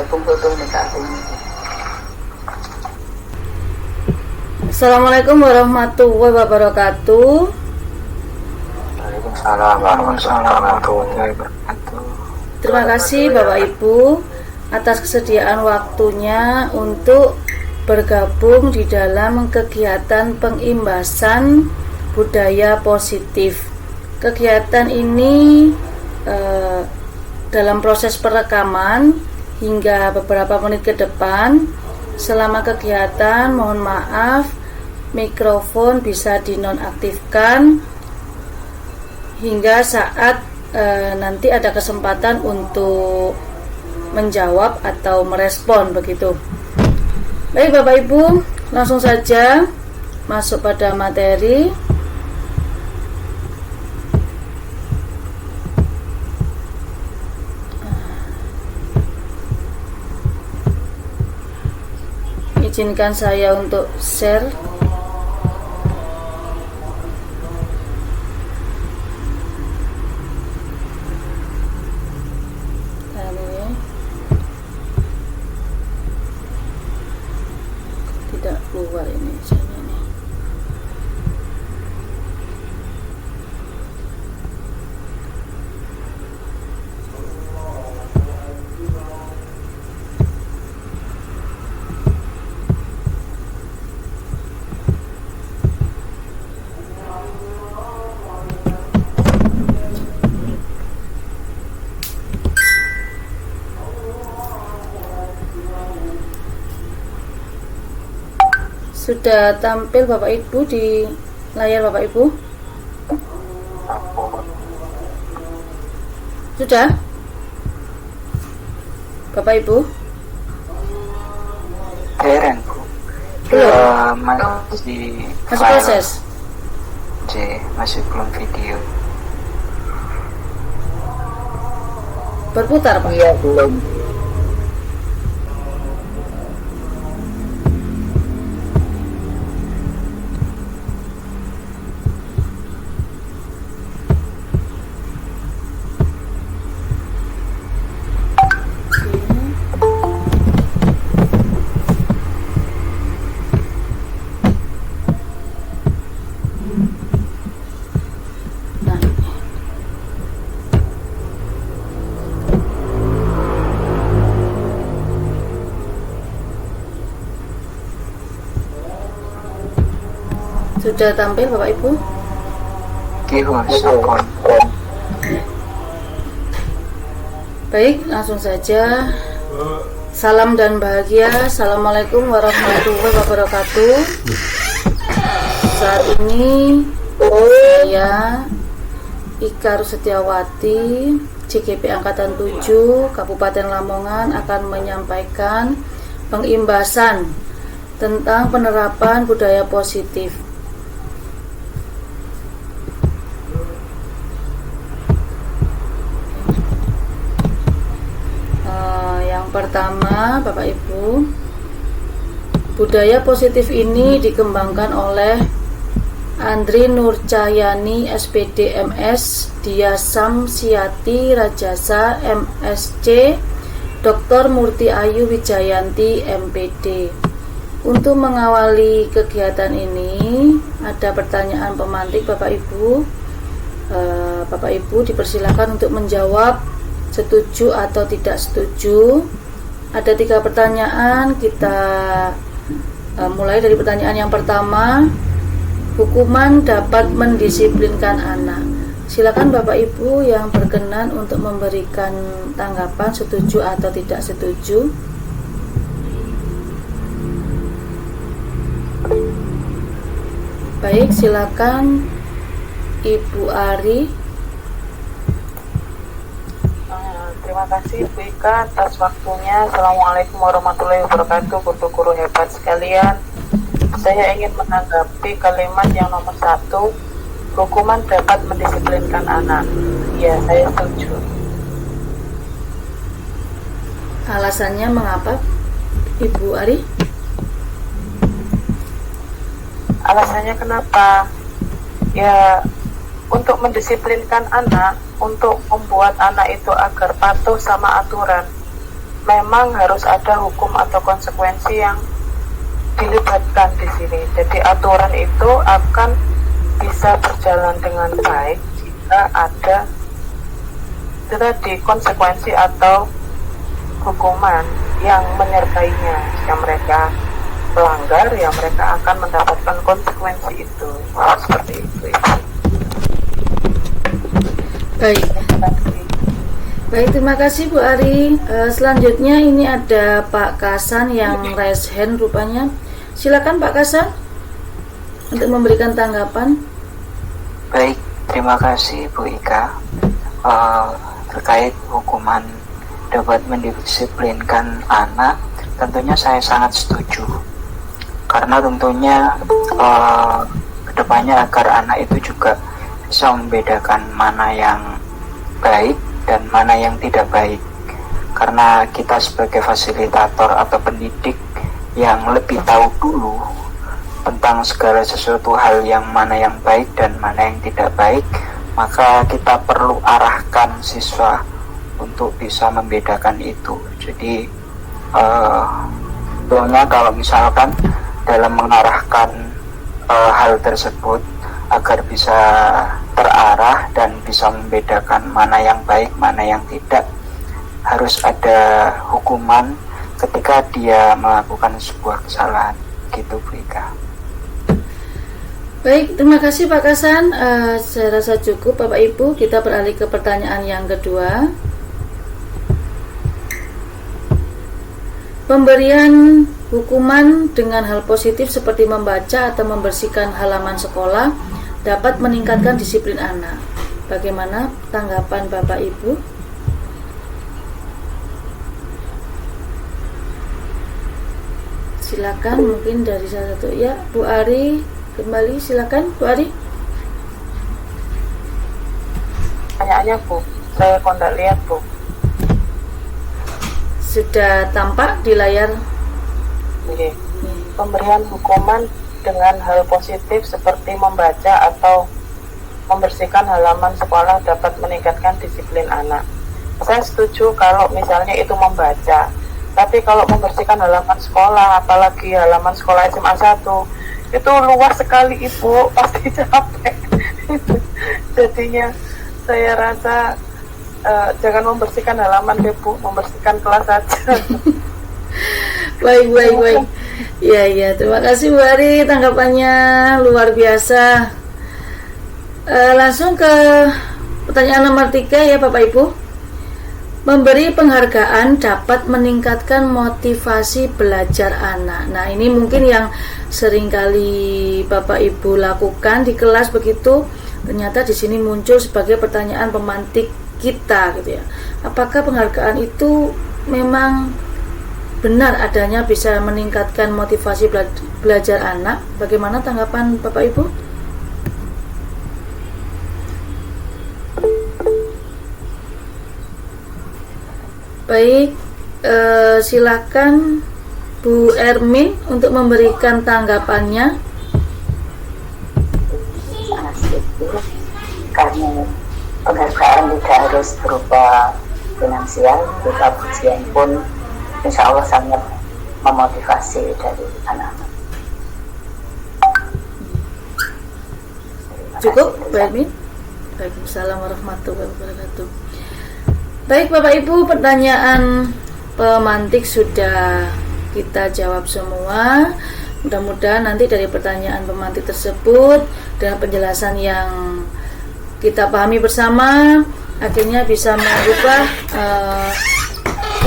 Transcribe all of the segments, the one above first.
kumpul-kumpul saat ini. Assalamualaikum warahmatullahi wabarakatuh. Waalaikumsalam warahmatullahi wabarakatuh. Terima kasih Bapak Ibu atas kesediaan waktunya untuk bergabung di dalam kegiatan pengimbasan budaya positif. Kegiatan ini dalam proses perekaman hingga beberapa menit ke depan. Selama kegiatan, mohon maaf, mikrofon bisa dinonaktifkan hingga saat nanti ada kesempatan untuk menjawab atau merespon begitu. Baik Bapak Ibu, langsung saja masuk pada materi. Izinkan saya untuk share. Tidak keluar ini misalnya nih. Sudah tampil Bapak Ibu di layar Bapak Ibu? Sudah? Bapak Ibu? Keren Bu. Belum? Masih proses? masih belum video. Berputar Pak? Iya belum. Sudah tampil Bapak Ibu? Baik, langsung saja. Salam dan bahagia. Assalamualaikum warahmatullahi wabarakatuh. Saat ini saya Ika Rusetiawati, CGP Angkatan 7 Kabupaten Lamongan akan menyampaikan pengimbasan tentang penerapan budaya positif. Pertama, Bapak Ibu, budaya positif ini dikembangkan oleh Andri Nurcahyani SPD MS, Dia Samsiati Rajasa MSc, Dr. Murti Ayu Wijayanti MPD. Untuk mengawali kegiatan ini, ada pertanyaan pemantik Bapak Ibu. Bapak Ibu dipersilakan untuk menjawab setuju atau tidak setuju. Ada 3 pertanyaan. Kita mulai dari pertanyaan yang pertama. Hukuman dapat mendisiplinkan anak. Silakan Bapak Ibu yang berkenan untuk memberikan tanggapan setuju atau tidak setuju. Baik, silakan Ibu Ari. Terima kasih Bu Ika atas waktunya. Assalamualaikum warahmatullahi wabarakatuh. Guru-guru hebat sekalian, saya ingin menanggapi kalimat yang nomor 1, hukuman dapat mendisiplinkan anak. Ya, saya setuju. Alasannya mengapa Ibu Ari? Alasannya kenapa? Ya, untuk mendisiplinkan anak, untuk membuat anak itu agar patuh sama aturan. memang harus ada hukum atau konsekuensi yang dilibatkan di sini. Jadi aturan itu akan bisa berjalan dengan baik jika ada di konsekuensi atau hukuman yang menyertainya. Jika mereka melanggar, ya mereka akan mendapatkan konsekuensi itu. Seperti itu. Baik. Baik, terima kasih Bu Ari. Selanjutnya ini ada Pak Kasan yang raise hand rupanya. Silakan Pak Kasan untuk memberikan tanggapan. Baik, terima kasih Bu Ika. Terkait hukuman dapat mendisiplinkan anak, tentunya saya sangat setuju. Karena tentunya kedepannya agar anak itu juga bisa membedakan mana yang baik dan mana yang tidak baik. Karena kita sebagai fasilitator atau pendidik yang lebih tahu dulu tentang segala sesuatu hal yang mana yang baik dan mana yang tidak baik, maka kita perlu arahkan siswa untuk bisa membedakan itu. Jadi sebetulnya kalau misalkan dalam mengarahkan hal tersebut agar bisa terarah dan bisa membedakan mana yang baik, mana yang tidak, harus ada hukuman ketika dia melakukan sebuah kesalahan, gitu Bu Ika. Baik, terima kasih Pak Kasan. Saya rasa cukup Bapak Ibu. Kita beralih ke pertanyaan yang kedua. Pemberian hukuman dengan hal positif seperti membaca atau membersihkan halaman sekolah dapat meningkatkan disiplin anak. Bagaimana tanggapan Bapak Ibu? Silakan, mungkin dari salah satu. Ya, Bu Ari kembali, silakan Bu Ari. Pertanyaannya Bu, saya kontak lihat Bu. Sudah tampak di layar. Oke. Pemberian hukuman dengan hal positif seperti membaca atau membersihkan halaman sekolah dapat meningkatkan disiplin anak. Saya setuju kalau misalnya itu membaca. Tapi kalau membersihkan halaman sekolah, apalagi halaman sekolah SMA 1, itu luas sekali Ibu, pasti capek. Jadinya saya rasa jangan membersihkan halaman Ibu, membersihkan kelas saja. Baik. Ya, terima kasih Bu Ari, tanggapannya luar biasa. Langsung ke pertanyaan nomor 3 ya Bapak Ibu. Memberi penghargaan dapat meningkatkan motivasi belajar anak. Nah, ini mungkin yang seringkali Bapak Ibu lakukan di kelas begitu. Ternyata di sini muncul sebagai pertanyaan pemantik kita gitu ya. Apakah penghargaan itu memang benar adanya bisa meningkatkan motivasi belajar anak? Bagaimana tanggapan Bapak Ibu? Baik, silakan Bu Ermin untuk memberikan tanggapannya. Karena penghargaan tidak harus berupa finansial, berupa pujian pun insya Allah sangat memotivasi dari anak-anak. Cukup, Bu Ermin. Waalaikumsalam warahmatullahi wabarakatuh. Baik Bapak Ibu, pertanyaan pemantik sudah kita jawab semua. Mudah-mudahan nanti dari pertanyaan pemantik tersebut dan penjelasan yang kita pahami bersama akhirnya bisa mengubah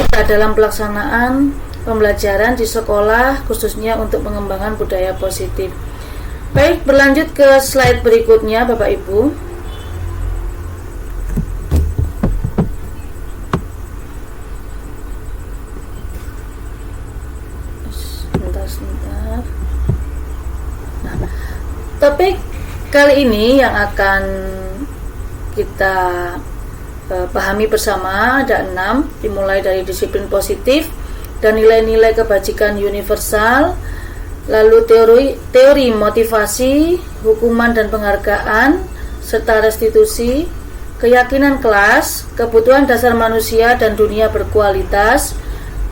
kita dalam pelaksanaan pembelajaran di sekolah, khususnya untuk pengembangan budaya positif. Baik, berlanjut ke slide berikutnya Bapak Ibu. Sebentar. Nah, topik kali ini yang akan kita pahami bersama ada 6, dimulai dari disiplin positif dan nilai-nilai kebajikan universal, lalu teori motivasi, hukuman dan penghargaan, serta restitusi, keyakinan kelas, kebutuhan dasar manusia dan dunia berkualitas,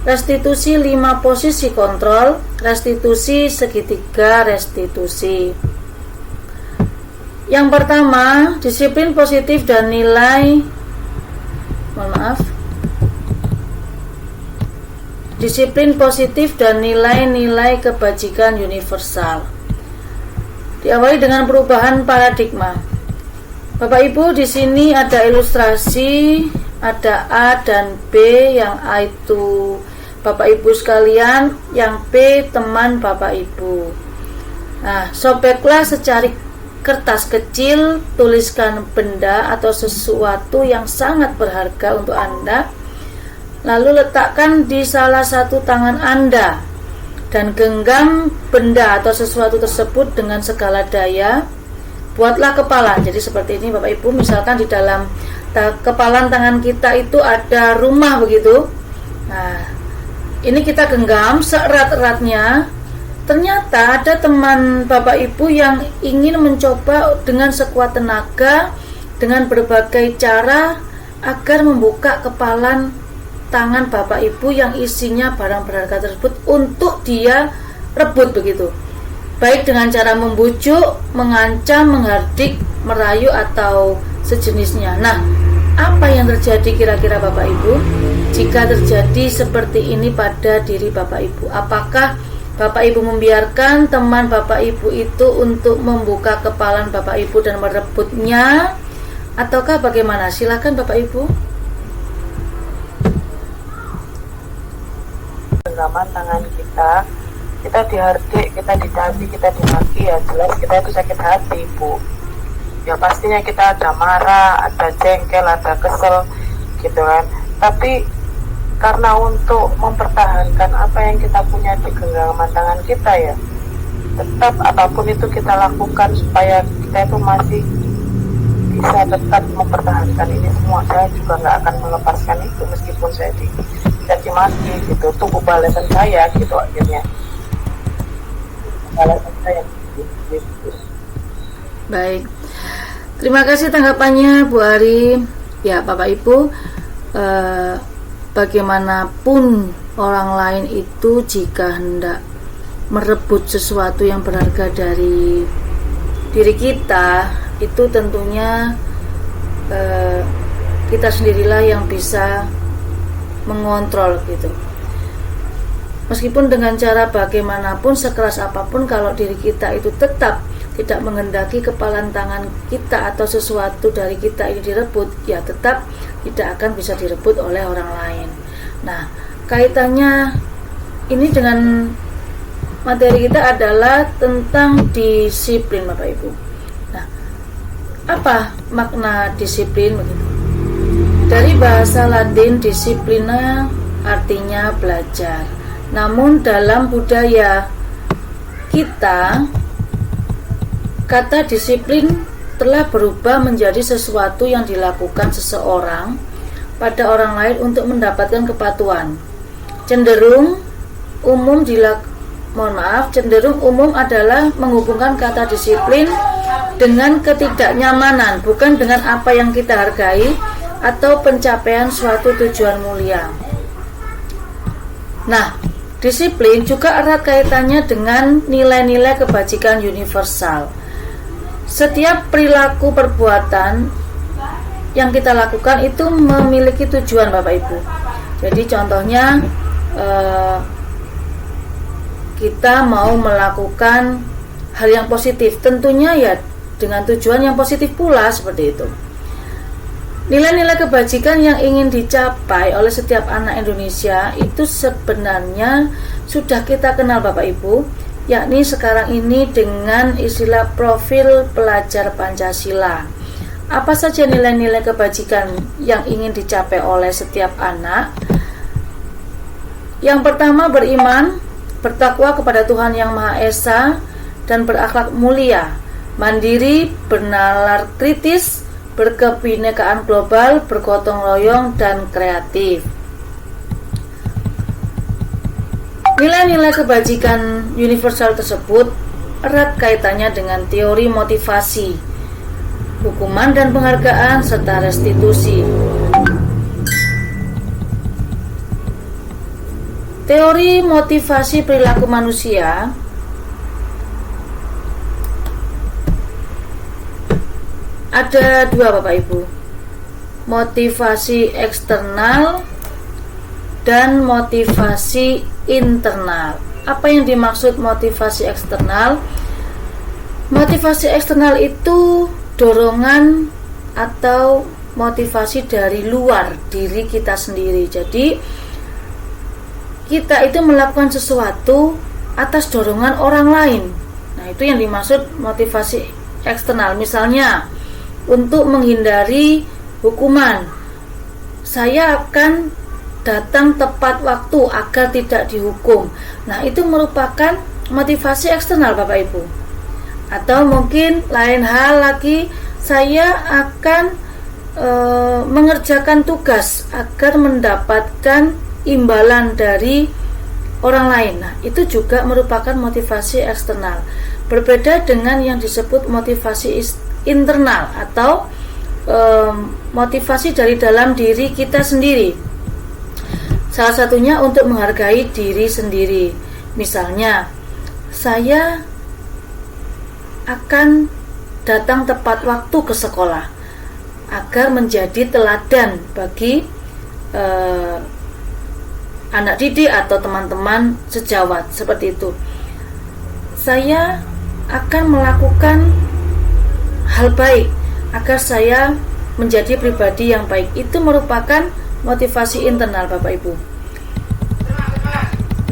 restitusi 5 posisi kontrol, restitusi segitiga restitusi. Yang pertama, disiplin positif dan nilai disiplin positif dan nilai-nilai kebajikan universal. Diawali dengan perubahan paradigma. Bapak Ibu, di sini ada ilustrasi, ada A dan B, yang A itu Bapak Ibu sekalian, yang B teman Bapak Ibu. Nah, sobeklah secari kertas kecil, tuliskan benda atau sesuatu yang sangat berharga untuk Anda, lalu letakkan di salah satu tangan Anda dan genggam benda atau sesuatu tersebut dengan segala daya. Buatlah kepalan. Jadi seperti ini Bapak Ibu, misalkan di dalam kepalan tangan kita itu ada rumah begitu. Nah, ini kita genggam seerat-eratnya. Ternyata ada teman Bapak Ibu yang ingin mencoba dengan sekuat tenaga, dengan berbagai cara agar membuka kepalan tangan Bapak Ibu yang isinya barang berharga tersebut untuk dia rebut begitu. Baik dengan cara membujuk, mengancam, menghardik, merayu atau sejenisnya. Nah, apa yang terjadi kira-kira Bapak Ibu jika terjadi seperti ini pada diri Bapak Ibu? Apakah Bapak Ibu membiarkan teman Bapak Ibu itu untuk membuka kepalan Bapak Ibu dan merebutnya, ataukah bagaimana? Silakan Bapak Ibu. Genggaman tangan kita dihardik, kita dicaci, kita dimaki, ya jelas kita itu sakit hati, Bu. Ya pastinya kita ada marah, ada jengkel, ada kesel gitu kan. Tapi karena untuk mempertahankan apa yang kita punya di genggaman tangan kita, ya tetap apapun itu kita lakukan supaya kita itu masih bisa tetap mempertahankan ini semua. Saya juga nggak akan melepaskan itu meskipun saya dicaci maki gitu. Tunggu balasan saya gitu, akhirnya balasan saya gitu. Baik, terima kasih tanggapannya Bu Ari. Ya Bapak Ibu, bagaimanapun orang lain itu jika hendak merebut sesuatu yang berharga dari diri kita, itu tentunya kita sendirilah yang bisa mengontrol gitu. Meskipun dengan cara bagaimanapun, sekeras apapun, kalau diri kita itu tetap tidak menghendaki kepalan tangan kita atau sesuatu dari kita ini direbut, ya tetap tidak akan bisa direbut oleh orang lain. Nah, kaitannya ini dengan materi kita adalah tentang disiplin Bapak Ibu. Nah, apa makna disiplin begitu? Dari bahasa Latin disiplina artinya belajar. Namun dalam budaya kita, kata disiplin telah berubah menjadi sesuatu yang dilakukan seseorang pada orang lain untuk mendapatkan kepatuhan. Cenderung umum adalah menghubungkan kata disiplin dengan ketidaknyamanan, bukan dengan apa yang kita hargai atau pencapaian suatu tujuan mulia. Nah, disiplin juga erat kaitannya dengan nilai-nilai kebajikan universal. Setiap perilaku perbuatan yang kita lakukan itu memiliki tujuan Bapak Ibu. Jadi contohnya kita mau melakukan hal yang positif, tentunya ya dengan tujuan yang positif pula, seperti itu. Nilai-nilai kebajikan yang ingin dicapai oleh setiap anak Indonesia itu sebenarnya sudah kita kenal Bapak Ibu, yakni sekarang ini dengan istilah profil pelajar Pancasila. Apa saja nilai-nilai kebajikan yang ingin dicapai oleh setiap anak? Yang pertama, beriman, bertakwa kepada Tuhan Yang Maha Esa, dan berakhlak mulia, mandiri, bernalar kritis, berkebinekaan global, bergotong royong, dan kreatif. Nilai-nilai kebajikan universal tersebut erat kaitannya dengan teori motivasi, hukuman dan penghargaan, serta restitusi. Teori motivasi perilaku manusia ada dua Bapak Ibu, motivasi eksternal dan motivasi internal. Apa yang dimaksud motivasi eksternal? Motivasi eksternal itu dorongan atau motivasi dari luar diri kita sendiri. Jadi kita itu melakukan sesuatu atas dorongan orang lain. Nah, itu yang dimaksud motivasi eksternal. Misalnya, untuk menghindari hukuman, saya akan datang tepat waktu agar tidak dihukum. Nah, itu merupakan motivasi eksternal Bapak Ibu. Atau mungkin lain hal lagi, saya akan mengerjakan tugas agar mendapatkan imbalan dari orang lain. Nah, itu juga merupakan motivasi eksternal. Berbeda dengan yang disebut motivasi internal atau motivasi dari dalam diri kita sendiri. Salah satunya untuk menghargai diri sendiri. Misalnya, saya akan datang tepat waktu ke sekolah agar menjadi teladan bagi anak didik atau teman-teman sejawat, seperti itu. Saya akan melakukan hal baik agar saya menjadi pribadi yang baik. Itu merupakan motivasi internal Bapak Ibu.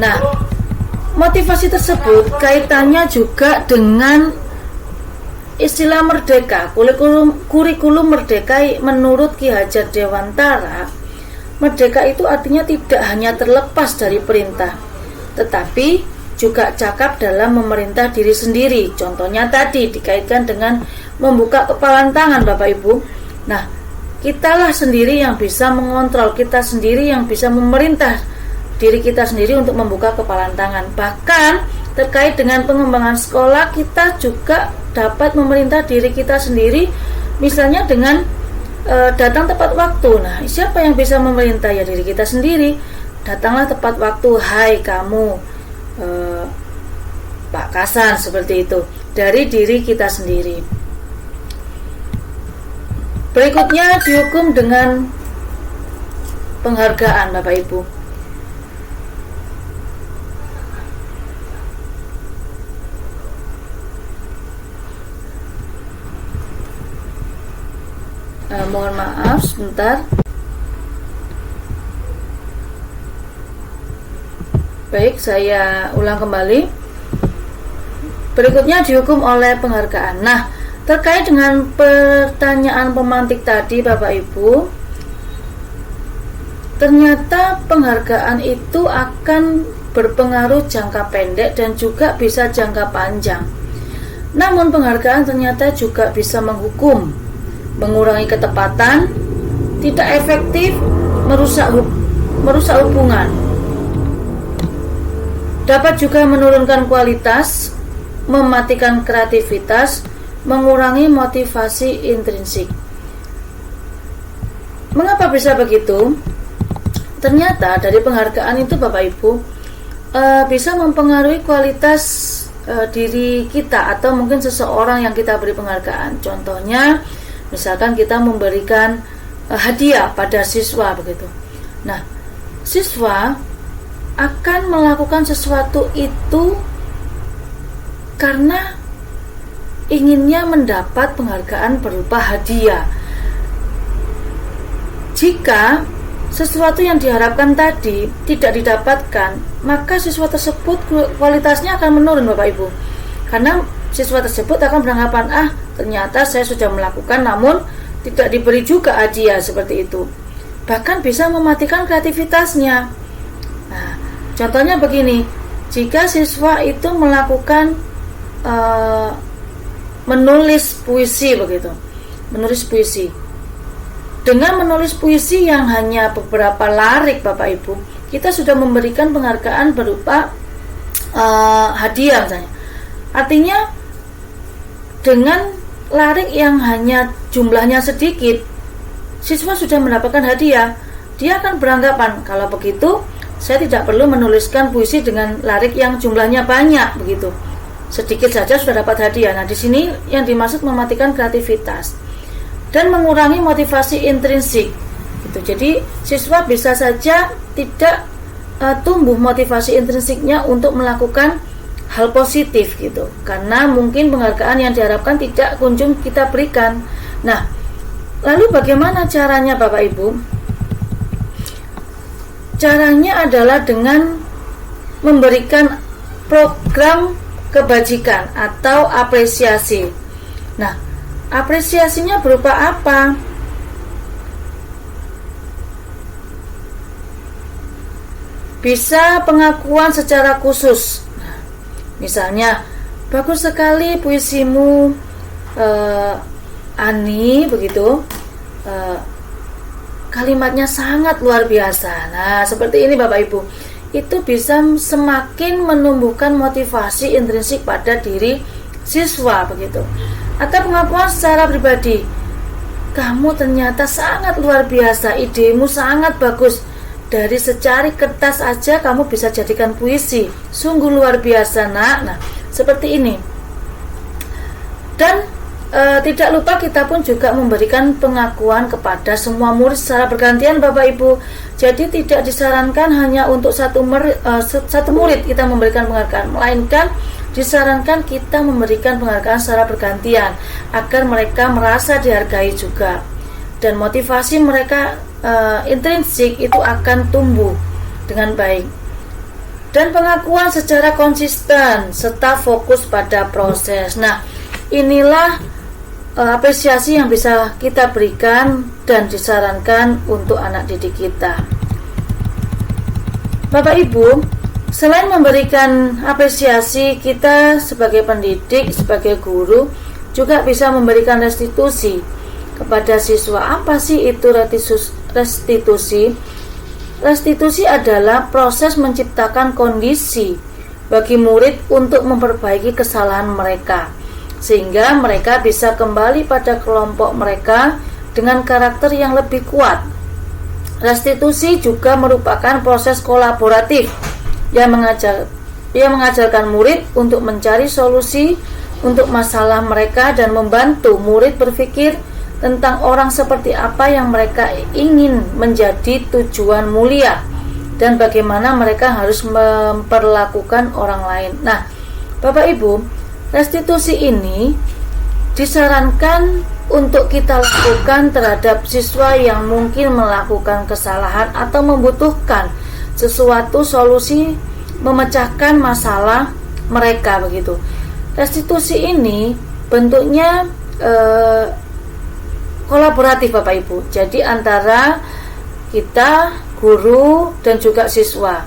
Nah, motivasi tersebut kaitannya juga dengan istilah merdeka, kurikulum merdeka menurut Ki Hajar Dewantara. Merdeka itu artinya tidak hanya terlepas dari perintah, tetapi juga cakap dalam memerintah diri sendiri. Contohnya tadi dikaitkan dengan membuka kepalan tangan Bapak Ibu. Nah, kitalah sendiri yang bisa mengontrol, kita sendiri yang bisa memerintah diri kita sendiri untuk membuka kepalan tangan. Bahkan terkait dengan pengembangan sekolah, kita juga dapat memerintah diri kita sendiri, misalnya dengan datang tepat waktu. Nah, siapa yang bisa memerintah? Ya diri kita sendiri. Datanglah tepat waktu, hai kamu Pak Kasan, seperti itu, dari diri kita sendiri. Berikutnya dihukum dengan penghargaan Bapak Ibu. Mohon maaf sebentar. Baik, saya ulang kembali. Berikutnya dihukum oleh penghargaan. Nah, terkait dengan pertanyaan pemantik tadi Bapak Ibu, ternyata penghargaan itu akan berpengaruh jangka pendek dan juga bisa jangka panjang. Namun penghargaan ternyata juga bisa menghukum, mengurangi ketepatan, tidak efektif, merusak hubungan. Dapat juga menurunkan kualitas, mematikan kreativitas, mengurangi motivasi intrinsik. Mengapa bisa begitu? Ternyata dari penghargaan itu Bapak Ibu bisa mempengaruhi kualitas diri kita atau mungkin seseorang yang kita beri penghargaan. Contohnya, misalkan kita memberikan hadiah pada siswa begitu. Nah, siswa akan melakukan sesuatu itu karena inginnya mendapat penghargaan berupa hadiah. Jika sesuatu yang diharapkan tadi tidak didapatkan, maka siswa tersebut kualitasnya akan menurun Bapak Ibu. Karena siswa tersebut akan beranggapan, ternyata saya sudah melakukan namun tidak diberi juga hadiah, seperti itu. Bahkan bisa mematikan kreativitasnya. Nah, contohnya begini, jika siswa itu melakukan menulis puisi begitu, menulis puisi. Dengan menulis puisi yang hanya beberapa larik Bapak Ibu, kita sudah memberikan penghargaan berupa hadiah misalnya. Artinya dengan larik yang hanya jumlahnya sedikit, siswa sudah mendapatkan hadiah. Dia akan beranggapan kalau begitu saya tidak perlu menuliskan puisi dengan lirik yang jumlahnya banyak begitu. Sedikit saja sudah dapat hadiah. Nah, di sini yang dimaksud mematikan kreativitas dan mengurangi motivasi intrinsik. Gitu. Jadi siswa bisa saja tidak tumbuh motivasi intrinsiknya untuk melakukan hal positif gitu, karena mungkin penghargaan yang diharapkan tidak kunjung kita berikan. Nah, lalu bagaimana caranya Bapak Ibu? Caranya adalah dengan memberikan program kebajikan atau apresiasi. Nah, apresiasinya berupa apa? Bisa pengakuan secara khusus. Nah, misalnya, bagus sekali puisimu, Ani, begitu. Kalimatnya sangat luar biasa. Nah, seperti ini Bapak Ibu. Itu bisa semakin menumbuhkan motivasi intrinsik pada diri siswa begitu. Atau pengakuan secara pribadi, kamu ternyata sangat luar biasa, idemu sangat bagus, dari secari kertas aja kamu bisa jadikan puisi, sungguh luar biasa nak. Nah, seperti ini. Dan tidak lupa kita pun juga memberikan pengakuan kepada semua murid secara bergantian Bapak Ibu. Jadi tidak disarankan hanya untuk satu murid kita memberikan penghargaan, melainkan disarankan kita memberikan penghargaan secara bergantian agar mereka merasa dihargai juga, dan motivasi mereka intrinsik itu akan tumbuh dengan baik. Dan pengakuan secara konsisten serta fokus pada proses. Nah, inilah apresiasi yang bisa kita berikan dan disarankan untuk anak didik kita. Bapak Ibu, selain memberikan apresiasi, kita sebagai pendidik, sebagai guru juga bisa memberikan restitusi kepada siswa. Apa sih itu restitusi? Restitusi adalah proses menciptakan kondisi bagi murid untuk memperbaiki kesalahan mereka, sehingga mereka bisa kembali pada kelompok mereka dengan karakter yang lebih kuat. Restitusi juga merupakan proses kolaboratif yang mengajarkan murid untuk mencari solusi untuk masalah mereka dan membantu murid berpikir tentang orang seperti apa yang mereka ingin menjadi tujuan mulia dan bagaimana mereka harus memperlakukan orang lain. Nah, Bapak Ibu, restitusi ini disarankan untuk kita lakukan terhadap siswa yang mungkin melakukan kesalahan atau membutuhkan sesuatu solusi memecahkan masalah mereka begitu. Restitusi ini bentuknya kolaboratif Bapak Ibu. Jadi antara kita, guru dan juga siswa.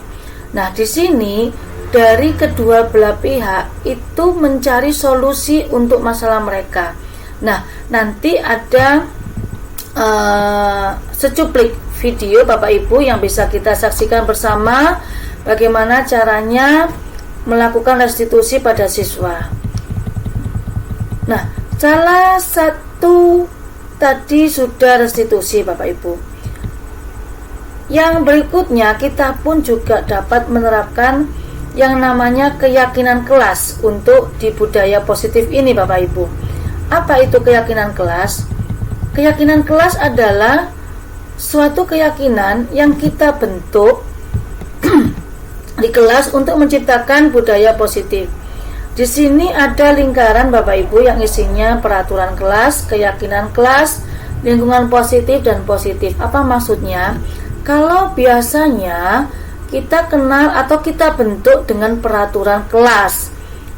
Nah, di sini dari kedua belah pihak itu mencari solusi untuk masalah mereka. Nah, nanti ada secuplik video Bapak Ibu yang bisa kita saksikan bersama bagaimana caranya melakukan restitusi pada siswa. Nah, salah satu tadi sudah restitusi Bapak Ibu. Yang berikutnya kita pun juga dapat menerapkan yang namanya keyakinan kelas untuk di budaya positif ini Bapak Ibu. Apa itu keyakinan kelas? Keyakinan kelas adalah suatu keyakinan yang kita bentuk di kelas untuk menciptakan budaya positif. Di sini ada lingkaran Bapak Ibu yang isinya peraturan kelas, keyakinan kelas, lingkungan positif dan positif. Apa maksudnya? Kalau biasanya kita kenal atau kita bentuk dengan peraturan kelas.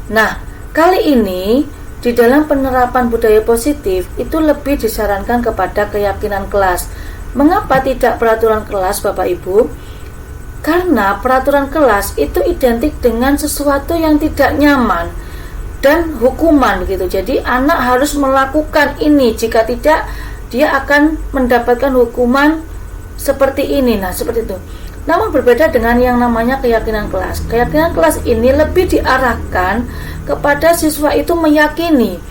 Nah, kali ini di dalam penerapan budaya positif itu lebih disarankan kepada keyakinan kelas. Mengapa tidak peraturan kelas Bapak Ibu? Karena peraturan kelas itu identik dengan sesuatu yang tidak nyaman dan hukuman gitu. Jadi anak harus melakukan ini, jika tidak dia akan mendapatkan hukuman seperti ini. Nah, seperti itu. Namun berbeda dengan yang namanya keyakinan kelas. Keyakinan kelas ini lebih diarahkan kepada siswa itu meyakini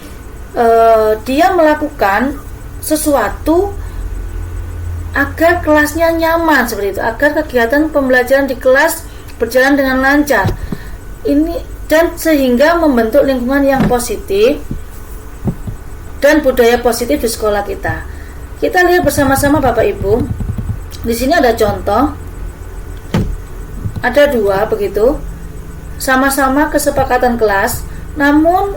dia melakukan sesuatu agar kelasnya nyaman seperti itu, agar kegiatan pembelajaran di kelas berjalan dengan lancar. Ini dan sehingga membentuk lingkungan yang positif dan budaya positif di sekolah kita. Kita lihat bersama-sama Bapak Ibu. Di sini ada contoh. Ada 2 begitu. Sama-sama kesepakatan kelas, namun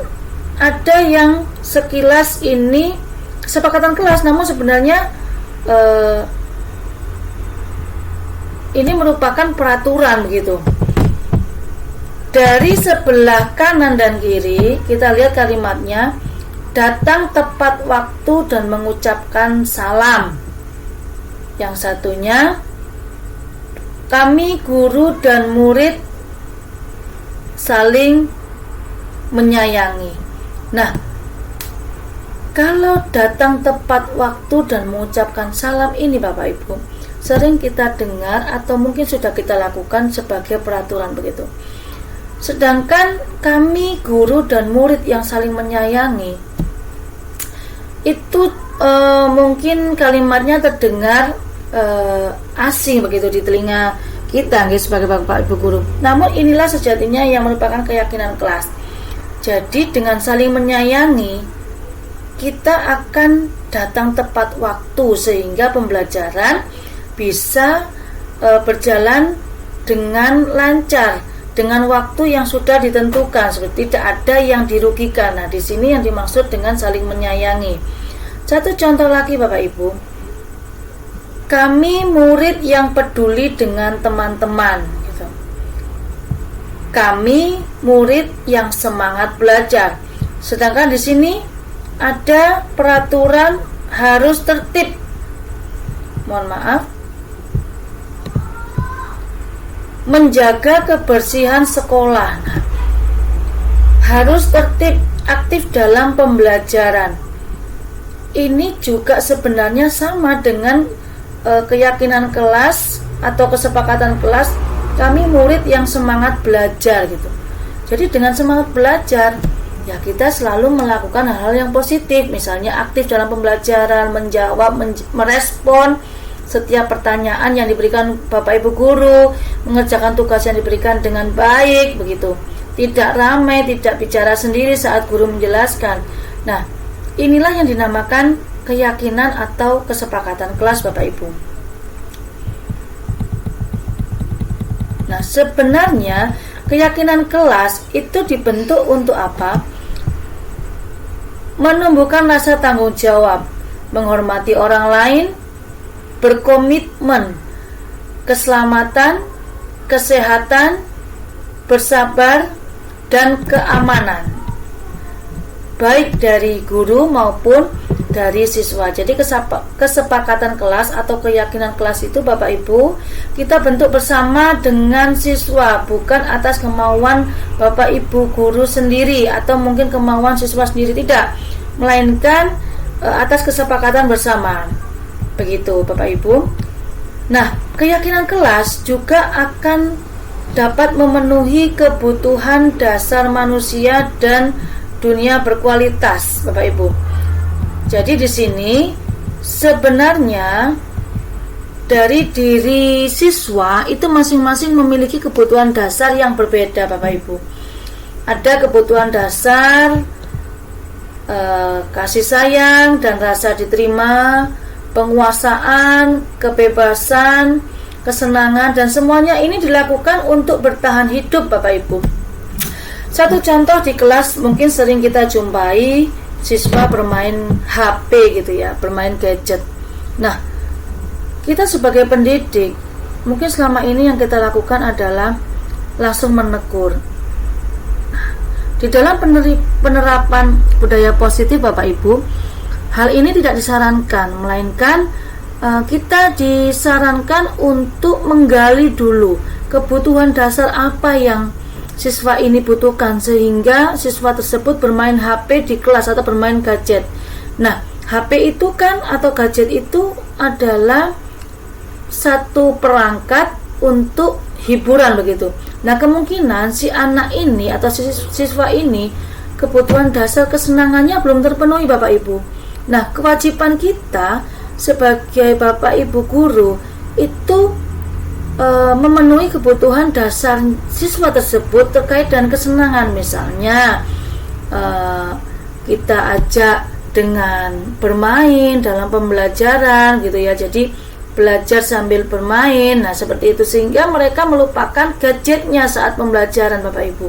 ada yang sekilas ini kesepakatan kelas, namun sebenarnya ini merupakan peraturan begitu. Dari sebelah kanan dan kiri kita lihat kalimatnya, datang tepat waktu dan mengucapkan salam. Yang satunya, kami guru dan murid saling menyayangi. Nah, kalau datang tepat waktu dan mengucapkan salam ini Bapak Ibu, sering kita dengar atau mungkin sudah kita lakukan sebagai peraturan begitu. Sedangkan kami guru dan murid yang saling menyayangi, itu mungkin kalimatnya terdengar asing begitu di telinga kita sebagai Bapak Ibu guru. Namun inilah sejatinya yang merupakan keyakinan kelas. Jadi dengan saling menyayangi, kita akan datang tepat waktu sehingga pembelajaran bisa berjalan dengan lancar, dengan waktu yang sudah ditentukan, seperti tidak ada yang dirugikan. Nah, di sini yang dimaksud dengan saling menyayangi. Satu contoh lagi Bapak Ibu, kami murid yang peduli dengan teman-teman gitu. Kami murid yang semangat belajar. Sedangkan di sini ada peraturan harus tertib. Mohon maaf. Menjaga kebersihan sekolah. Nah, harus tertib, aktif dalam pembelajaran. Ini juga sebenarnya sama dengan keyakinan kelas atau kesepakatan kelas, kami murid yang semangat belajar gitu. Jadi dengan semangat belajar, ya kita selalu melakukan hal-hal yang positif, misalnya aktif dalam pembelajaran, menjawab, merespon setiap pertanyaan yang diberikan Bapak Ibu guru, mengerjakan tugas yang diberikan dengan baik begitu. Tidak ramai, tidak bicara sendiri saat guru menjelaskan. Nah, inilah yang dinamakan keyakinan atau kesepakatan kelas Bapak Ibu. Nah, sebenarnya keyakinan kelas itu dibentuk untuk apa? Menumbuhkan rasa tanggung jawab, menghormati orang lain, berkomitmen, keselamatan, kesehatan, bersabar, dan keamanan, baik dari guru maupun dari siswa. Jadi kesepakatan kelas atau keyakinan kelas itu Bapak Ibu kita bentuk bersama dengan siswa, bukan atas kemauan Bapak Ibu guru sendiri atau mungkin kemauan siswa sendiri, tidak, melainkan atas kesepakatan bersama. Begitu Bapak Ibu. Nah, keyakinan kelas juga akan dapat memenuhi kebutuhan dasar manusia dan dunia berkualitas Bapak Ibu. Jadi di sini sebenarnya dari diri siswa itu masing-masing memiliki kebutuhan dasar yang berbeda Bapak Ibu. Ada kebutuhan dasar kasih sayang dan rasa diterima, penguasaan, kebebasan, kesenangan, dan semuanya ini dilakukan untuk bertahan hidup Bapak Ibu. Satu contoh di kelas mungkin sering kita jumpai siswa bermain HP gitu ya, bermain gadget. Nah, kita sebagai pendidik mungkin selama ini yang kita lakukan adalah langsung menegur. Di dalam penerapan budaya positif Bapak Ibu, hal ini tidak disarankan, melainkan kita disarankan untuk menggali dulu kebutuhan dasar apa yang siswa ini butuhkan, sehingga siswa tersebut bermain HP di kelas atau bermain gadget. Nah, HP itu kan atau gadget itu adalah satu perangkat untuk hiburan begitu. Nah, kemungkinan si anak ini atau siswa ini kebutuhan dasar kesenangannya belum terpenuhi Bapak Ibu. Nah, kewajiban kita sebagai Bapak Ibu guru itu memenuhi kebutuhan dasar siswa tersebut terkait dengan kesenangan. Misalnya kita ajak dengan bermain dalam pembelajaran gitu ya, jadi belajar sambil bermain, nah seperti itu, sehingga mereka melupakan gadgetnya saat pembelajaran Bapak Ibu,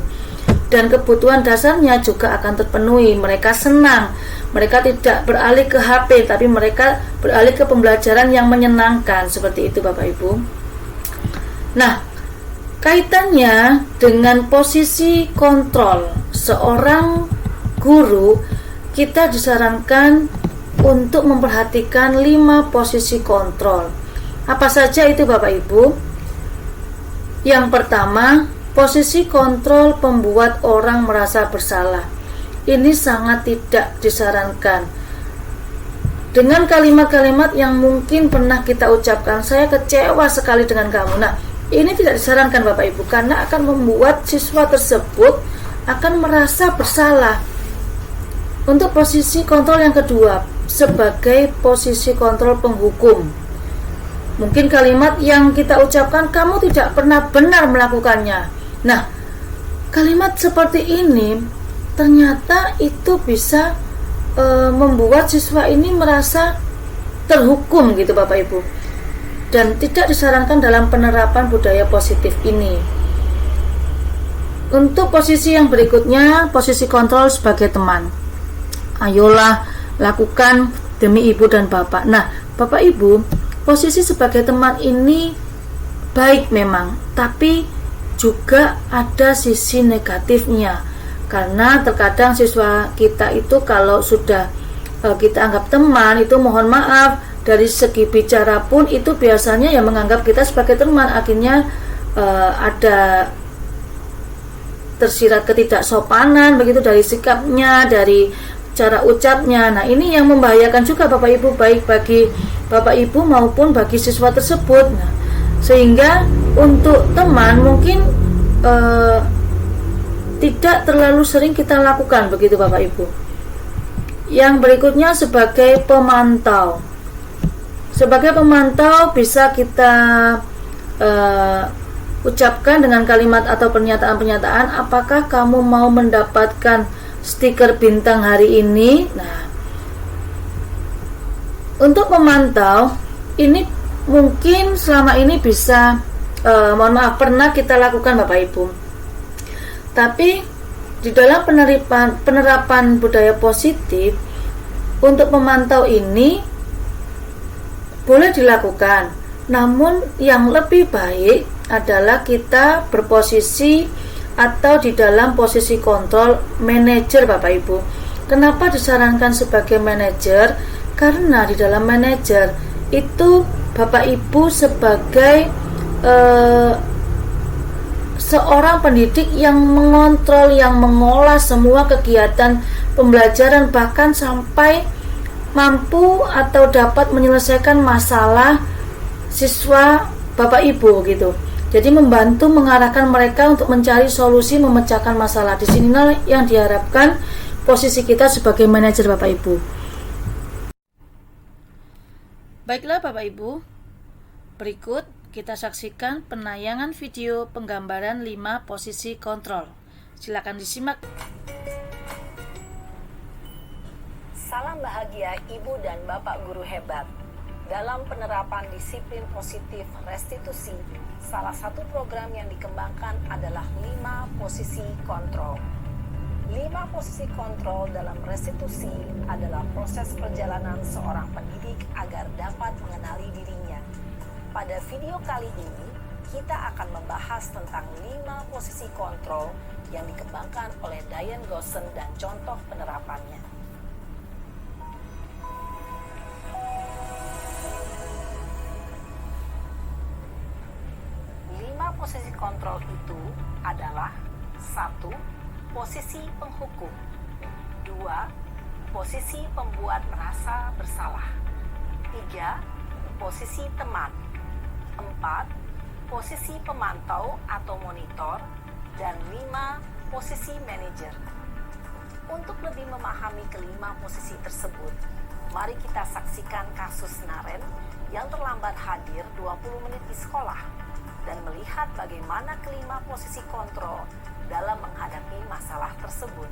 dan kebutuhan dasarnya juga akan terpenuhi. Mereka senang, mereka tidak beralih ke HP, tapi mereka beralih ke pembelajaran yang menyenangkan, seperti itu Bapak Ibu. Nah, kaitannya dengan posisi kontrol seorang guru, kita disarankan untuk memperhatikan 5 posisi kontrol. Apa saja itu Bapak Ibu? Yang pertama, posisi kontrol pembuat orang merasa bersalah. Ini sangat tidak disarankan. Dengan kalimat-kalimat yang mungkin pernah kita ucapkan, saya kecewa sekali dengan kamu. Nah, ini tidak disarankan Bapak Ibu, karena akan membuat siswa tersebut akan merasa bersalah. Untuk posisi kontrol yang kedua, sebagai posisi kontrol penghukum. Mungkin kalimat yang kita ucapkan, kamu tidak pernah benar melakukannya. Nah, kalimat seperti ini ternyata itu bisa membuat siswa ini merasa terhukum gitu Bapak Ibu, dan tidak disarankan dalam penerapan budaya positif ini. Untuk posisi yang berikutnya, posisi kontrol sebagai teman. Ayolah lakukan demi ibu dan bapak. Nah, Bapak Ibu, posisi sebagai teman ini baik memang, tapi juga ada sisi negatifnya. Karena terkadang siswa kita itu kalau sudah kita anggap teman, itu mohon maaf, dari segi bicara pun itu biasanya yang menganggap kita sebagai teman. Akhirnya ada tersirat ketidaksopanan begitu dari sikapnya, dari cara ucapnya. Nah, ini yang membahayakan juga Bapak Ibu, baik bagi Bapak Ibu maupun bagi siswa tersebut. Nah, sehingga untuk teman mungkin tidak terlalu sering kita lakukan begitu Bapak Ibu. Yang berikutnya sebagai pemantau. Sebagai pemantau bisa kita ucapkan dengan kalimat atau pernyataan-pernyataan, apakah kamu mau mendapatkan stiker bintang hari ini? Nah, untuk memantau ini mungkin selama ini bisa mohon maaf pernah kita lakukan Bapak Ibu. Tapi di dalam penerapan budaya positif, untuk memantau ini boleh dilakukan. Namun yang lebih baik adalah kita berposisi atau di dalam posisi kontrol manajer Bapak Ibu. Kenapa disarankan sebagai manajer? Karena di dalam manajer itu Bapak Ibu sebagai seorang pendidik yang mengontrol, yang mengolah semua kegiatan pembelajaran, bahkan sampai mampu atau dapat menyelesaikan masalah siswa Bapak Ibu gitu. Jadi membantu mengarahkan mereka untuk mencari solusi, memecahkan masalah. Di sinilah yang diharapkan posisi kita sebagai manajer Bapak Ibu. Baiklah Bapak Ibu, berikut kita saksikan penayangan video penggambaran 5 posisi kontrol. Silakan disimak. Salam bahagia Ibu dan Bapak guru hebat. Dalam penerapan disiplin positif restitusi, salah satu program yang dikembangkan adalah 5 posisi kontrol. 5 posisi kontrol dalam restitusi adalah proses perjalanan seorang pendidik agar dapat mengenali dirinya. Pada video kali ini, kita akan membahas tentang 5 posisi kontrol yang dikembangkan oleh Diane Gosson dan contoh penerapannya. 5 posisi kontrol itu adalah 1. Posisi penghukum. 2. Posisi pembuat merasa bersalah. 3. Posisi teman. 4. Posisi pemantau atau monitor. Dan 5. Posisi manajer. Untuk lebih memahami kelima posisi tersebut, Mari kita saksikan kasus Naren yang terlambat hadir 20 menit di sekolah dan melihat bagaimana kelima posisi kontrol dalam menghadapi masalah tersebut.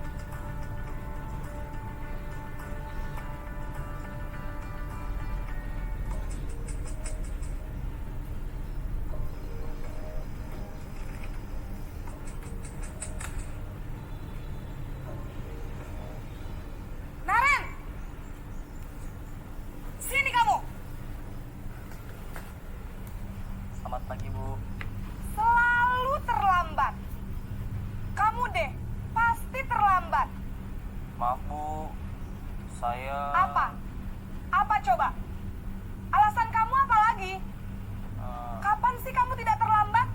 Naren! Sini kamu! Selamat pagi, Bu. Selalu terlambat. Kamu deh, pasti terlambat. Maaf, Bu. Saya... Apa? Apa coba? Alasan kamu apa lagi? Kapan sih kamu tidak terlambat?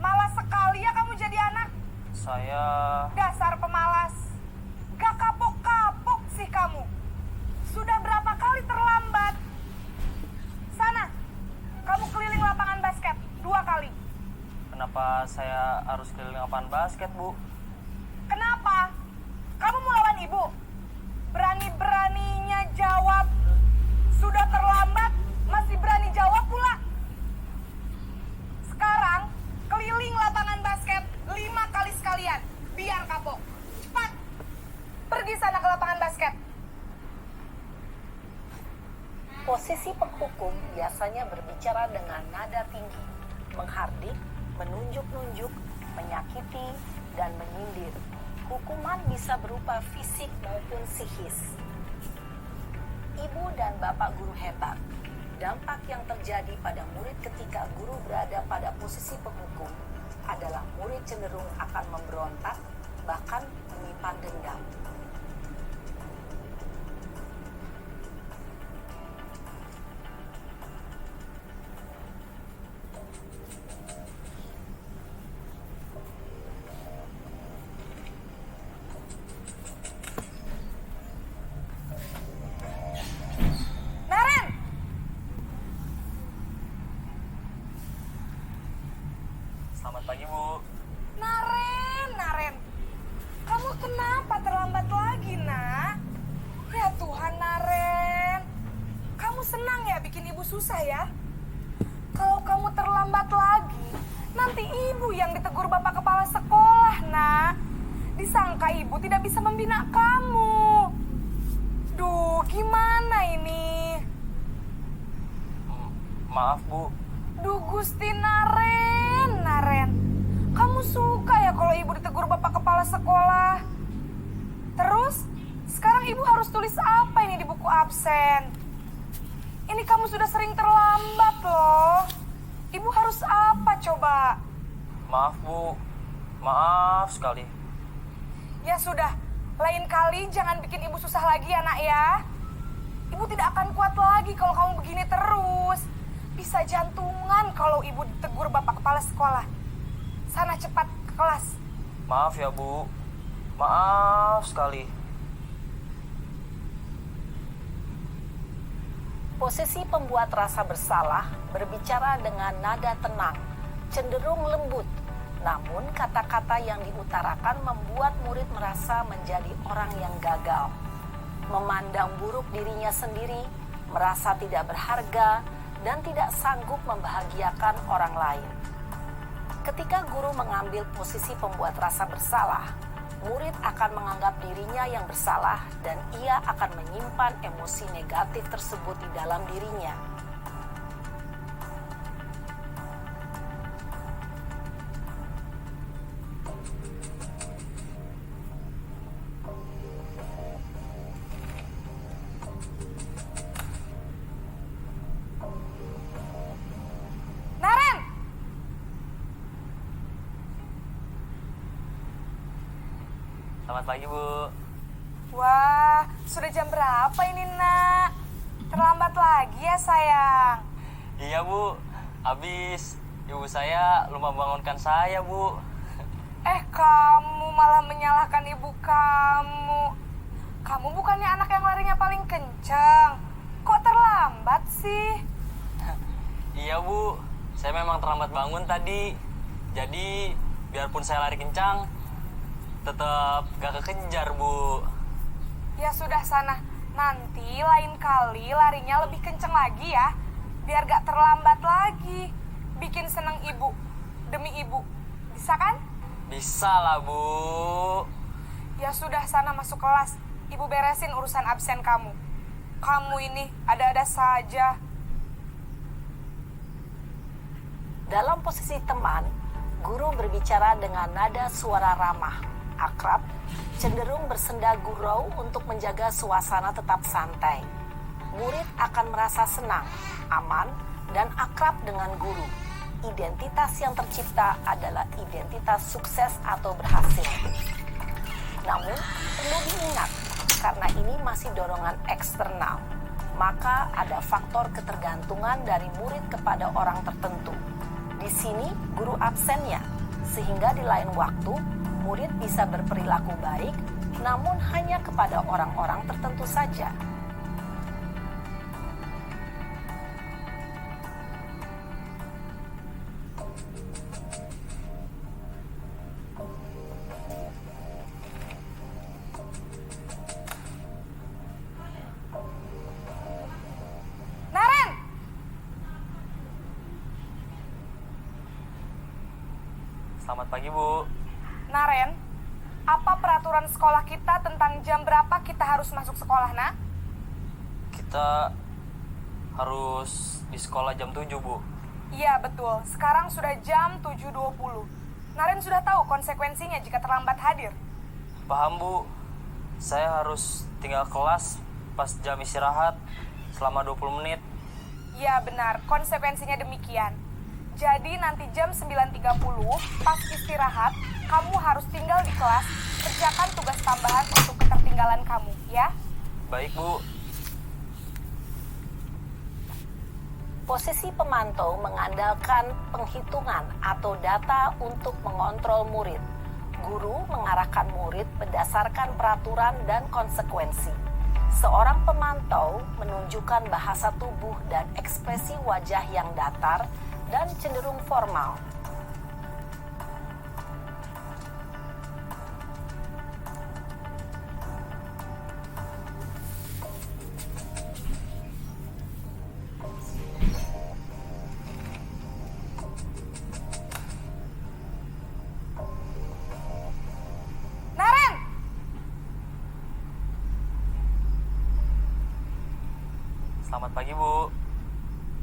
Malas sekali ya kamu jadi anak. Saya... Dasar pemalas. Gak kapok-kapok sih kamu. Sudah berapa kali terlambat? Sana, kamu keliling lapangan basket 2 kali. Kenapa saya harus keliling lapangan basket, Bu? Kenapa? Kamu mau lawan ibu? Berani-beraninya jawab. Sudah terlambat, masih berani jawab pula. Sekarang, keliling lapangan basket 5 kali sekalian. Biar kapok. Cepat. Pergi sana ke lapangan basket. Posisi penghukum biasanya berbicara dengan nada tinggi, menghardik, menunjuk-nunjuk, menyakiti, dan menyindir. Hukuman bisa berupa fisik maupun psikis. Ibu dan bapak guru hebat. Dampak yang terjadi pada murid ketika guru berada pada posisi penghukum adalah murid cenderung akan memberontak, bahkan menyimpan dendam. Naren! Selamat pagi, Bu. Naren. Kamu kenapa terlambat lagi, nak? Ya Tuhan, Naren. Kamu senang ya bikin ibu susah ya? Kalau kamu terlambat lagi, nanti ibu yang ditegur bapak kepala sekolah, nak. Disangka ibu tidak bisa membina kamu. Duh, gimana ini? Maaf, Bu. Duh, Gusti Naren. Kamu suka ya kalau ibu ditegur bapak kepala sekolah? Terus, sekarang ibu harus tulis apa ini di buku absen? Ini kamu sudah sering terlambat loh. Ibu harus apa coba? Maaf, Bu. Maaf sekali. Ya sudah, lain kali jangan bikin ibu susah lagi ya, nak ya. Ibu tidak akan kuat lagi kalau kamu begini terus. Bisa jantungan kalau ibu ditegur bapak kepala sekolah. Sana cepat ke kelas. Maaf ya, Bu. Maaf sekali. Posisi pembuat rasa bersalah berbicara dengan nada tenang, cenderung lembut. Namun kata-kata yang diutarakan membuat murid merasa menjadi orang yang gagal. Memandang buruk dirinya sendiri, merasa tidak berharga, dan tidak sanggup membahagiakan orang lain. Ketika guru mengambil posisi pembuat rasa bersalah, murid akan menganggap dirinya yang bersalah dan ia akan menyimpan emosi negatif tersebut di dalam dirinya. Naren! Selamat pagi, Bu. Wah, sudah jam berapa ini, nak? Terlambat lagi ya, sayang. Iya, Bu. Habis ibu saya lupa bangunkan saya, Bu. Kamu malah menyalahkan ibu kamu. Kamu bukannya anak yang larinya paling kencang. Kok terlambat sih? Iya, Bu. Saya memang terlambat bangun tadi. Jadi, biarpun saya lari kencang, tetap gak kekejar, Bu. Ya sudah sana, Nanti lain kali larinya lebih kenceng lagi ya, biar gak terlambat lagi. Bikin seneng ibu, demi ibu. Bisa kan? Bisa lah, Bu. Ya sudah, sana masuk kelas. Ibu beresin urusan absen kamu. Kamu ini ada-ada saja. Dalam posisi teman, guru berbicara dengan nada suara ramah, akrab, cenderung bersenda gurau untuk menjaga suasana tetap santai. Murid akan merasa senang, aman, dan akrab dengan guru. Identitas yang tercipta adalah identitas sukses atau berhasil. Namun, perlu diingat, karena ini masih dorongan eksternal, maka ada faktor ketergantungan dari murid kepada orang tertentu. Di sini, guru absennya, sehingga di lain waktu, murid bisa berperilaku baik, namun hanya kepada orang-orang tertentu saja. Naren! Selamat pagi, Bu. Naren, apa peraturan sekolah kita tentang jam berapa kita harus masuk sekolah, nak? Kita harus di sekolah jam 7, Bu. Iya, betul. Sekarang sudah jam 7.20. Naren sudah tahu konsekuensinya jika terlambat hadir. Paham, Bu. Saya harus tinggal kelas pas jam istirahat selama 20 menit. Iya, benar. Konsekuensinya demikian. Jadi nanti jam 9.30 pas istirahat, kamu harus tinggal di kelas, kerjakan tugas tambahan untuk ketertinggalan kamu, ya? Baik, Bu. Posisi pemantau mengandalkan penghitungan atau data untuk mengontrol murid. Guru mengarahkan murid berdasarkan peraturan dan konsekuensi. Seorang pemantau menunjukkan bahasa tubuh dan ekspresi wajah yang datar dan cenderung formal. Naren! Selamat pagi, Bu.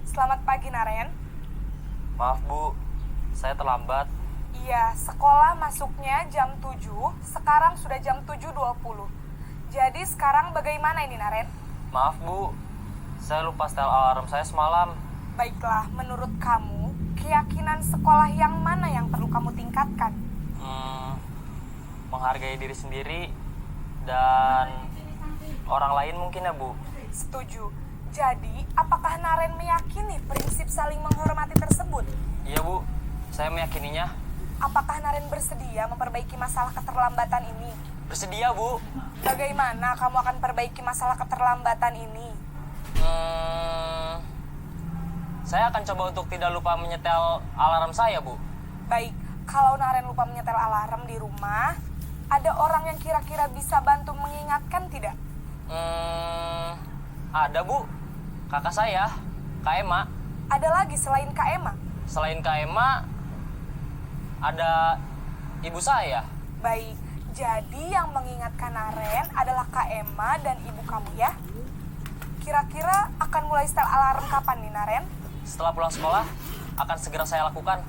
Selamat pagi, Naren. Maaf, Bu. Saya terlambat. Iya, sekolah masuknya jam 7, sekarang sudah jam 7.20. Jadi sekarang bagaimana ini, Naren? Maaf, Bu. Saya lupa setel alarm saya semalam. Baiklah, menurut kamu, keyakinan sekolah yang mana yang perlu kamu tingkatkan? Menghargai diri sendiri dan orang lain mungkin ya, Bu. Setuju. Jadi, apakah Naren meyakini prinsip saling menghormati tersebut? Iya, Bu. Saya meyakininya. Apakah Naren bersedia memperbaiki masalah keterlambatan ini? Bersedia, Bu. Bagaimana kamu akan perbaiki masalah keterlambatan ini? Saya akan coba untuk tidak lupa menyetel alarm saya, Bu. Baik, kalau Naren lupa menyetel alarm di rumah, ada orang yang kira-kira bisa bantu mengingatkan tidak? Ada, Bu. Kakak saya, Kak Ema. Ada lagi selain Kak Ema? Selain Kak Ema, ada ibu saya. Baik, jadi yang mengingatkan Naren adalah Kak Ema dan ibu kamu ya? Kira-kira akan mulai setel alarm kapan nih, Naren? Setelah pulang sekolah, akan segera saya lakukan.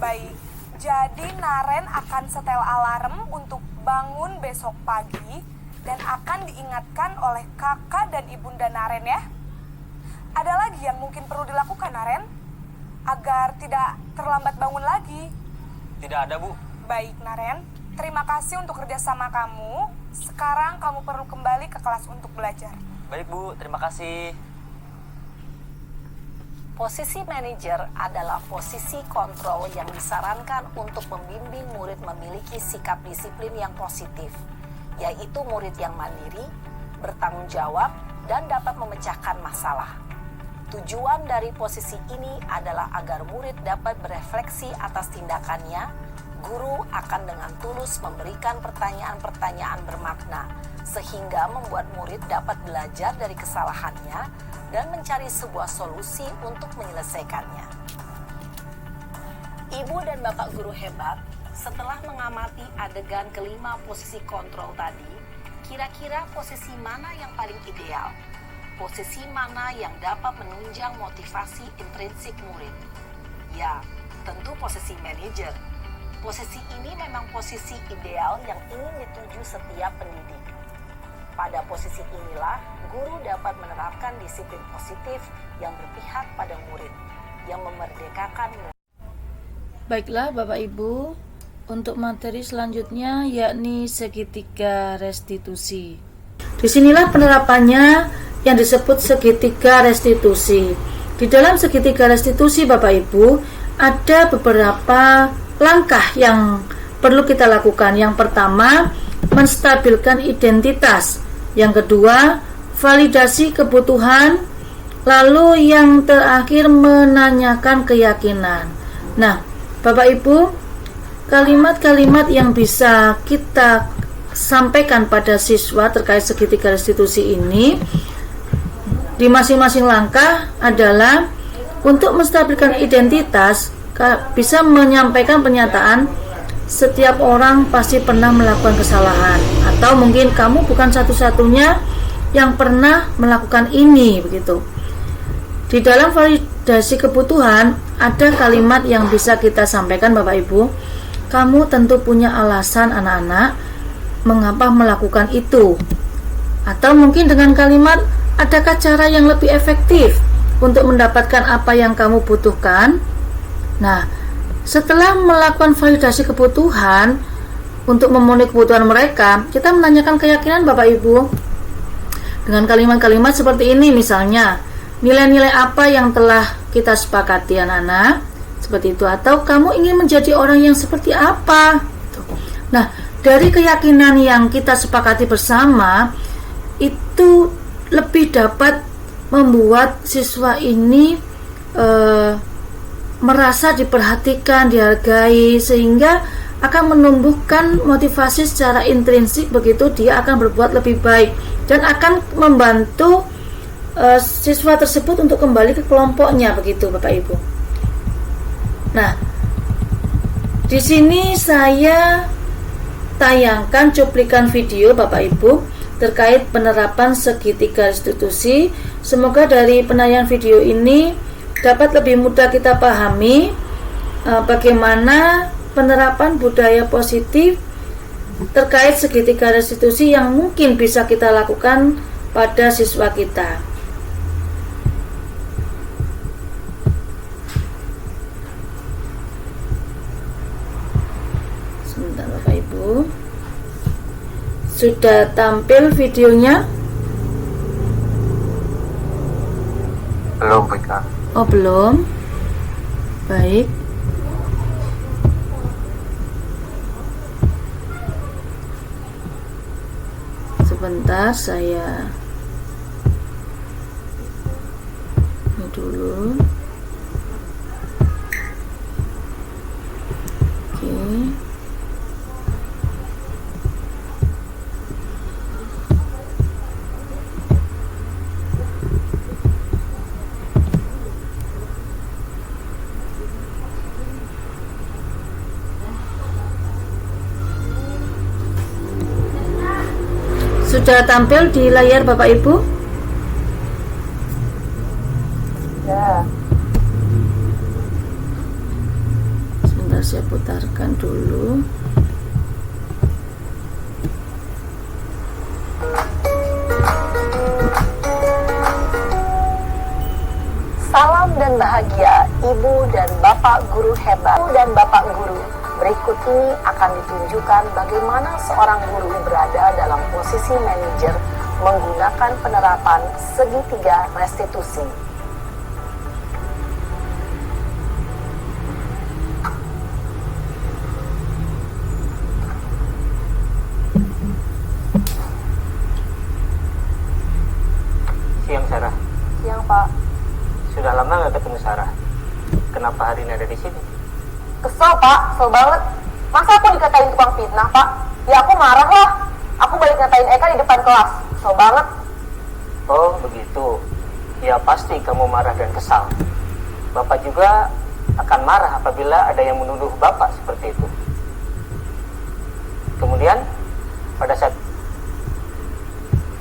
Baik, jadi Naren akan setel alarm untuk bangun besok pagi dan akan diingatkan oleh kakak dan ibunda Naren ya. Ada lagi yang mungkin perlu dilakukan, Naren? Agar tidak terlambat bangun lagi. Tidak ada, Bu. Baik, Naren. Terima kasih untuk kerjasama kamu. Sekarang kamu perlu kembali ke kelas untuk belajar. Baik, Bu. Terima kasih. Posisi manajer adalah posisi kontrol yang disarankan untuk membimbing murid memiliki sikap disiplin yang positif, yaitu murid yang mandiri, bertanggung jawab, dan dapat memecahkan masalah. Tujuan dari posisi ini adalah agar murid dapat berefleksi atas tindakannya. Guru akan dengan tulus memberikan pertanyaan-pertanyaan bermakna, sehingga membuat murid dapat belajar dari kesalahannya dan mencari sebuah solusi untuk menyelesaikannya. Ibu dan Bapak guru hebat, setelah mengamati adegan kelima posisi kontrol tadi, kira-kira posisi mana yang paling ideal? Posisi mana yang dapat menunjang motivasi intrinsik murid? Ya, tentu posisi manajer. Posisi ini memang posisi ideal yang ingin dituju setiap pendidik. Pada posisi inilah, guru dapat menerapkan disiplin positif yang berpihak pada murid, yang memerdekakan murid. Baiklah Bapak Ibu, untuk materi selanjutnya yakni segitiga restitusi. Disinilah penerapannya yang disebut segitiga restitusi. Di dalam segitiga restitusi Bapak Ibu, ada beberapa langkah yang perlu kita lakukan. Yang pertama, menstabilkan identitas. Yang kedua, validasi kebutuhan. Lalu yang terakhir, menanyakan keyakinan. Nah, Bapak Ibu, kalimat-kalimat yang bisa kita sampaikan pada siswa terkait segitiga restitusi ini di masing-masing langkah adalah untuk menstabilkan identitas, bisa menyampaikan pernyataan setiap orang pasti pernah melakukan kesalahan, atau mungkin kamu bukan satu-satunya yang pernah melakukan ini, begitu. Di dalam validasi kebutuhan ada kalimat yang bisa kita sampaikan Bapak Ibu. Kamu tentu punya alasan anak-anak mengapa melakukan itu. Atau mungkin dengan kalimat, adakah cara yang lebih efektif untuk mendapatkan apa yang kamu butuhkan? Nah, setelah melakukan validasi kebutuhan untuk memenuhi kebutuhan mereka, kita menanyakan keyakinan Bapak Ibu dengan kalimat-kalimat seperti ini. Misalnya, nilai-nilai apa yang telah kita sepakati anak-anak, seperti itu. Atau kamu ingin menjadi orang yang seperti apa? Nah, dari keyakinan yang kita sepakati bersama, itu lebih dapat membuat siswa ini merasa diperhatikan, dihargai, sehingga akan menumbuhkan motivasi secara intrinsik. Begitu dia akan berbuat lebih baik dan akan membantu siswa tersebut untuk kembali ke kelompoknya, begitu Bapak Ibu. Nah, di sini saya tayangkan cuplikan video Bapak Ibu terkait penerapan segitiga restitusi. Semoga dari penayangan video ini dapat lebih mudah kita pahami bagaimana penerapan budaya positif terkait segitiga restitusi yang mungkin bisa kita lakukan pada siswa kita. Sebentar Bapak Ibu. Sudah tampil videonya? Belum, Bika. Oh, belum. Baik. Sebentar, saya ini dulu. Oke. Sudah tampil di layar Bapak Ibu? Ya. Sebentar saya putarkan dulu. Salam dan bahagia Ibu dan Bapak guru hebat. Ibu dan Bapak guru, berikut ini akan ditunjukkan bagaimana seorang guru berada dalam posisi manajer menggunakan penerapan segitiga restitusi. Siang, Sarah. Siang, Pak. Sudah lama nggak ketemu Sarah. Kenapa hari ini ada di sini? Kesel, Pak. Kesel banget. Masa aku dikatain tukang fitnah, Pak? Ya aku marah lah. Aku balik ngatain Eka di depan kelas. So banget. Oh begitu. Ya pasti kamu marah dan kesal. Bapak juga akan marah apabila ada yang menuduh Bapak seperti itu. Kemudian pada saat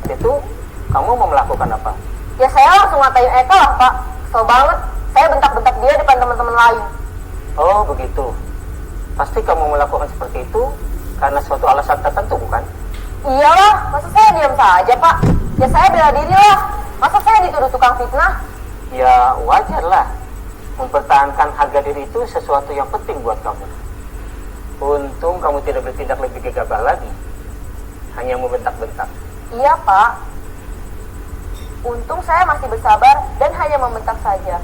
itu kamu mau melakukan apa? Ya saya langsung ngatain Eka lah Pak. So banget. Saya bentak-bentak dia depan teman-teman lain. Oh begitu. Pasti kamu melakukan seperti itu karena suatu alasan tertentu, bukan? Iyalah, masa saya diam saja Pak? Ya saya bela diri lah. Masa saya dituduh tukang fitnah? Ya wajar lah. Mempertahankan harga diri itu sesuatu yang penting buat kamu. Untung kamu tidak bertindak lebih gegabah lagi. Hanya membentak-bentak. Iya Pak. Untung saya masih bersabar dan hanya membentak saja.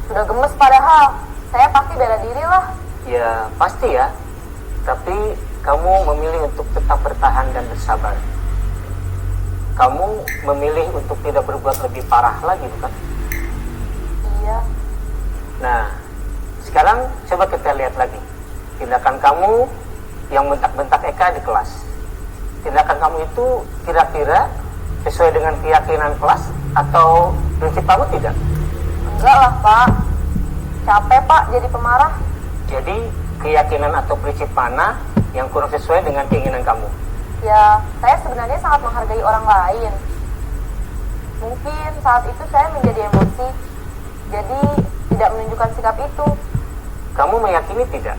Sudah gemes padahal. Saya pasti bela diri lah. Ya pasti ya. Tapi kamu memilih untuk tetap bertahan dan bersabar. Kamu memilih untuk tidak berbuat lebih parah lagi, bukan? Iya. Nah, sekarang coba kita lihat lagi tindakan kamu yang bentak-bentak Eka di kelas. Tindakan kamu itu kira-kira sesuai dengan keyakinan kelas atau prinsip kamu tidak? Enggak lah Pak. Capek Pak jadi pemarah. Jadi keyakinan atau prinsip mana yang kurang sesuai dengan keinginan kamu? Ya, saya sebenarnya sangat menghargai orang lain. Mungkin saat itu saya menjadi emosi, jadi tidak menunjukkan sikap itu. Kamu meyakini tidak?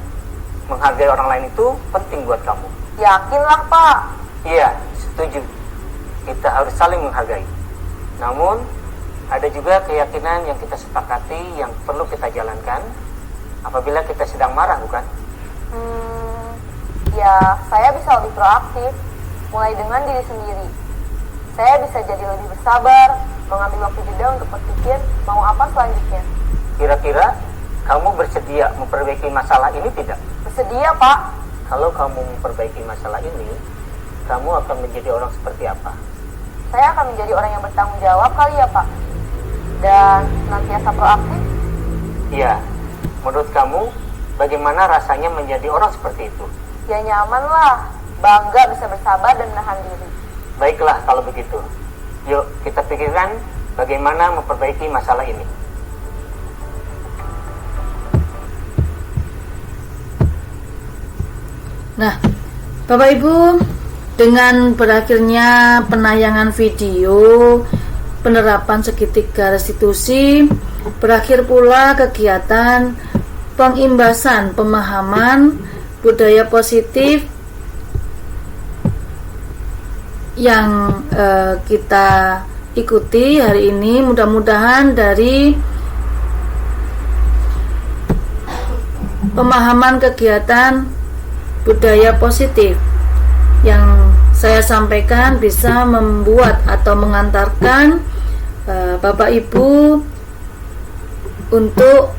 Menghargai orang lain itu penting buat kamu? Yakinlah Pak. Iya, setuju. Kita harus saling menghargai. Namun, ada juga keyakinan yang kita sepakati yang perlu kita jalankan apabila kita sedang marah, bukan? Ya, saya bisa lebih proaktif, mulai dengan diri sendiri. Saya bisa jadi lebih bersabar, mengambil waktu jeda untuk berpikir mau apa selanjutnya. Kira-kira kamu bersedia memperbaiki masalah ini tidak? Bersedia Pak. Kalau kamu memperbaiki masalah ini, kamu akan menjadi orang seperti apa? Saya akan menjadi orang yang bertanggung jawab kali ya Pak. Dan senantiasa proaktif. Iya, menurut kamu bagaimana rasanya menjadi orang seperti itu? Ya nyaman lah, bangga bisa bersabar dan menahan diri. Baiklah kalau begitu. Yuk kita pikirkan bagaimana memperbaiki masalah ini. Nah, Bapak Ibu, dengan berakhirnya penayangan video penerapan segitiga restitusi, berakhir pula kegiatan pengimbasan pemahaman budaya positif yang kita ikuti hari ini. Mudah-mudahan dari pemahaman kegiatan budaya positif yang saya sampaikan bisa membuat atau mengantarkan Bapak Ibu untuk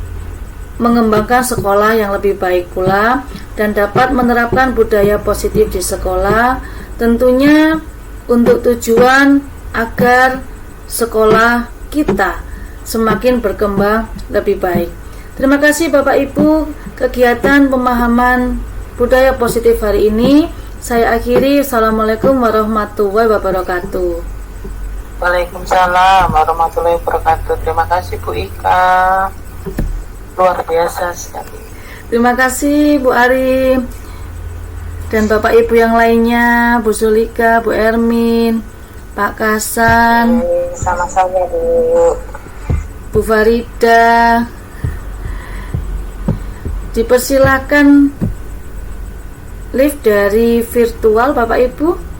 mengembangkan sekolah yang lebih baik pula dan dapat menerapkan budaya positif di sekolah, tentunya untuk tujuan agar sekolah kita semakin berkembang lebih baik. Terima kasih Bapak Ibu, kegiatan pemahaman budaya positif hari ini saya akhiri. Assalamualaikum warahmatullahi wabarakatuh. Waalaikumsalam warahmatullahi wabarakatuh. Terima kasih Bu Ika. Luar biasa sekali. Terima kasih Bu Ari dan Bapak Ibu yang lainnya, Bu Zulika, Bu Ermin, Pak Kasan, Sama-sama Bu. Bu Farida. Dipersilakan live dari virtual Bapak Ibu.